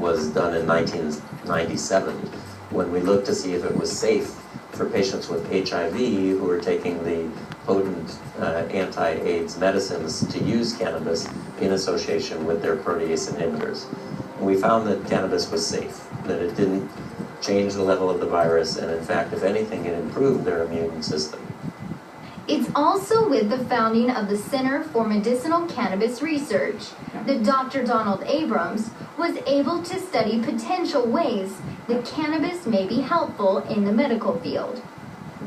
was done in 1997 when we looked to see if it was safe for patients with HIV who were taking the potent anti-AIDS medicines to use cannabis in association with their protease inhibitors. And we found that cannabis was safe, that it didn't change the level of the virus, and in fact, if anything, it improved their immune system. It's also with the founding of the Center for Medicinal Cannabis Research that Dr. Donald Abrams was able to study potential ways that cannabis may be helpful in the medical field.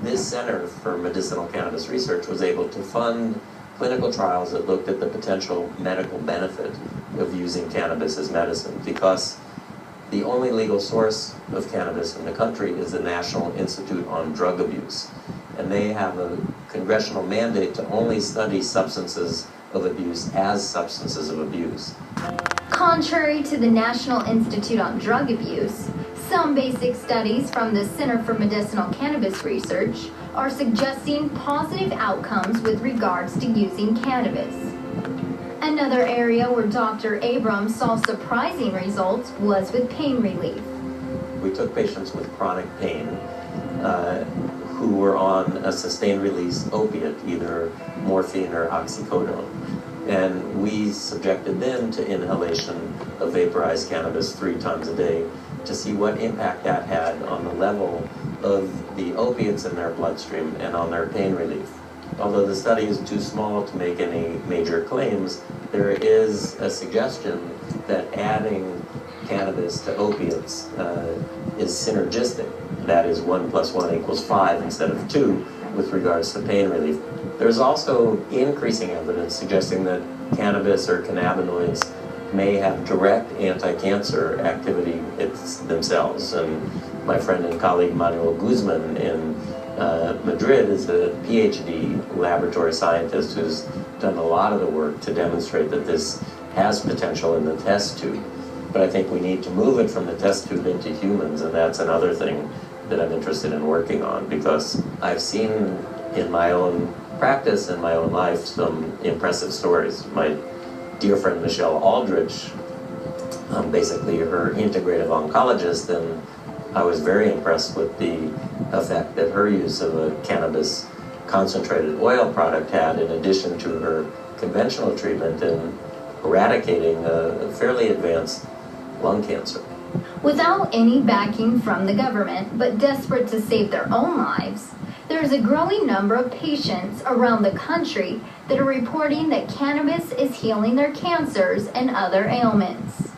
This Center for Medicinal Cannabis Research was able to fund clinical trials that looked at the potential medical benefit of using cannabis as medicine, because the only legal source of cannabis in the country is the National Institute on Drug Abuse. And they have a congressional mandate to only study substances of abuse as substances of abuse. Contrary to the National Institute on Drug Abuse, some basic studies from the Center for Medicinal Cannabis Research are suggesting positive outcomes with regards to using cannabis. Another area where Dr. Abrams saw surprising results was with pain relief. We took patients with chronic pain who were on a sustained release opiate, either morphine or oxycodone. And we subjected them to inhalation of vaporized cannabis 3 times a day to see what impact that had on the level of the opiates in their bloodstream and on their pain relief. Although the study is too small to make any major claims, there is a suggestion that adding cannabis to opiates is synergistic. That is 1 + 1 = 5 instead of 2 with regards to pain relief. There's also increasing evidence suggesting that cannabis or cannabinoids may have direct anti-cancer activity themselves. And my friend and colleague Manuel Guzman in Madrid is a PhD laboratory scientist who's done a lot of the work to demonstrate that this has potential in the test tube. But I think we need to move it from the test tube into humans, and that's another thing that I'm interested in working on, because I've seen in my own practice, in my own life, some impressive stories. My dear friend Michelle Aldrich, basically her integrative oncologist, and I was very impressed with the effect that her use of a cannabis concentrated oil product had, in addition to her conventional treatment, in eradicating a fairly advanced lung cancer. Without any backing from the government, but desperate to save their own lives, there is a growing number of patients around the country that are reporting that cannabis is healing their cancers and other ailments.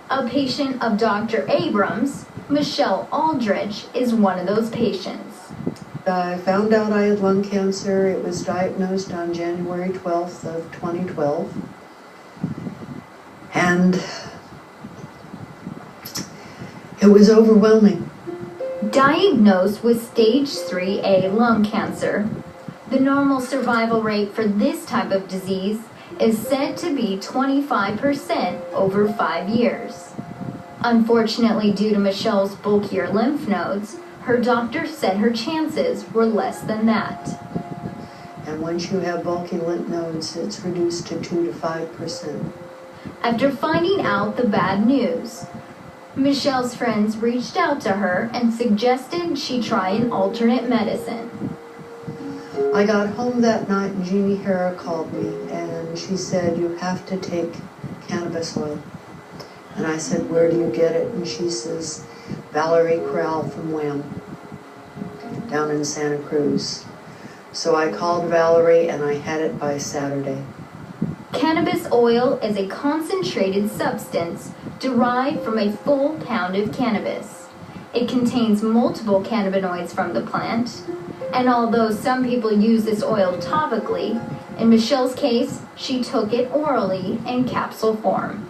A patient of Dr. Abrams, Michelle Aldrich, is one of those patients. I found out I had lung cancer. It was diagnosed on January 12th of 2012. And it was overwhelming. Diagnosed with stage 3A lung cancer, the normal survival rate for this type of disease is said to be 25% over 5 years. Unfortunately, due to Michelle's bulkier lymph nodes, her doctor said her chances were less than that. And once you have bulky lymph nodes, it's reduced to 2 to 5%. After finding out the bad news, Michelle's friends reached out to her and suggested she try an alternate medicine. I got home that night and Jeannie Hara called me and she said, "You have to take cannabis oil." And I said, "Where do you get it?" And she says, "Valerie Corral from Wham down in Santa Cruz." So I called Valerie and I had it by Saturday. Cannabis oil is a concentrated substance derived from a full pound of cannabis. It contains multiple cannabinoids from the plant, and although some people use this oil topically, in Michelle's case, she took it orally in capsule form.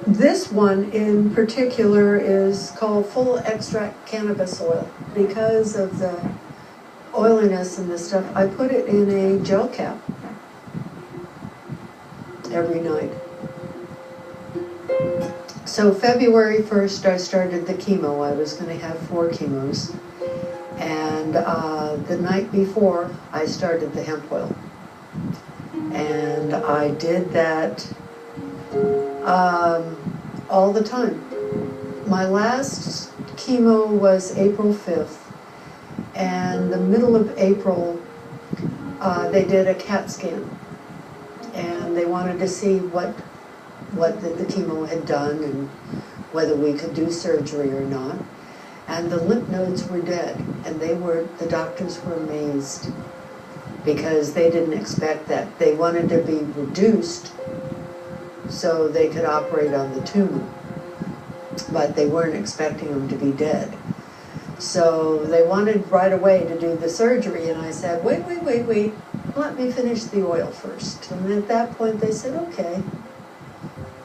This one in particular is called full extract cannabis oil. Because of the oiliness and the stuff, I put it in a gel cap every night. So February 1st, I started the chemo. I was going to have 4 chemos. And the night before, I started the hemp oil. And I did that all the time. my last chemo was April 5th, and the middle of April, they did a CAT scan, and they wanted to see what the chemo had done and whether we could do surgery or not. And the lymph nodes were dead, and the doctors were amazed because they didn't expect that. They wanted to be reduced so they could operate on the tumor, but they weren't expecting them to be dead. So they wanted right away to do the surgery, and I said, wait, let me finish the oil first. And at that point they said, okay.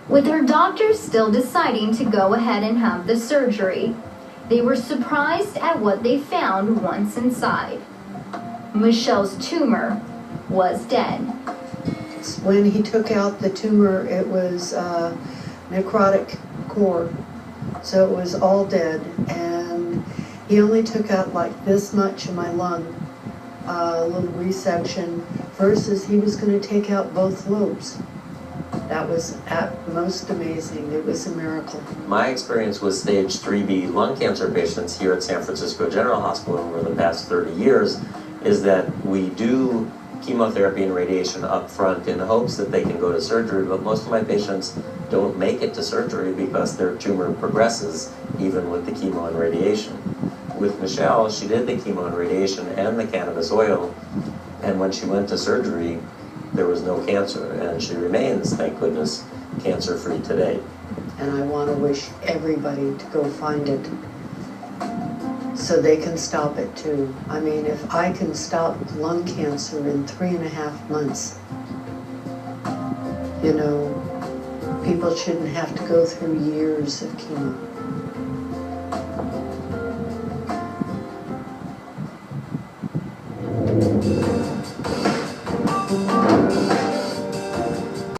With her doctors still deciding to go ahead and have the surgery, they were surprised at what they found once inside. Michelle's tumor was dead. When he took out the tumor, it was necrotic core, so it was all dead, and he only took out like this much of my lung, a little resection, versus he was going to take out both lobes. That was most amazing. It was a miracle. My experience with stage 3B lung cancer patients here at San Francisco General Hospital over the past 30 years is that we do chemotherapy and radiation up front in hopes that they can go to surgery, but most of my patients don't make it to surgery because their tumor progresses even with the chemo and radiation. With Michelle, she did the chemo and radiation and the cannabis oil, and when she went to surgery, there was no cancer, and she remains, thank goodness, cancer-free today. And I want to wish everybody to go find it so they can stop it too. I mean, if I can stop lung cancer in 3.5 months, you know, people shouldn't have to go through years of chemo.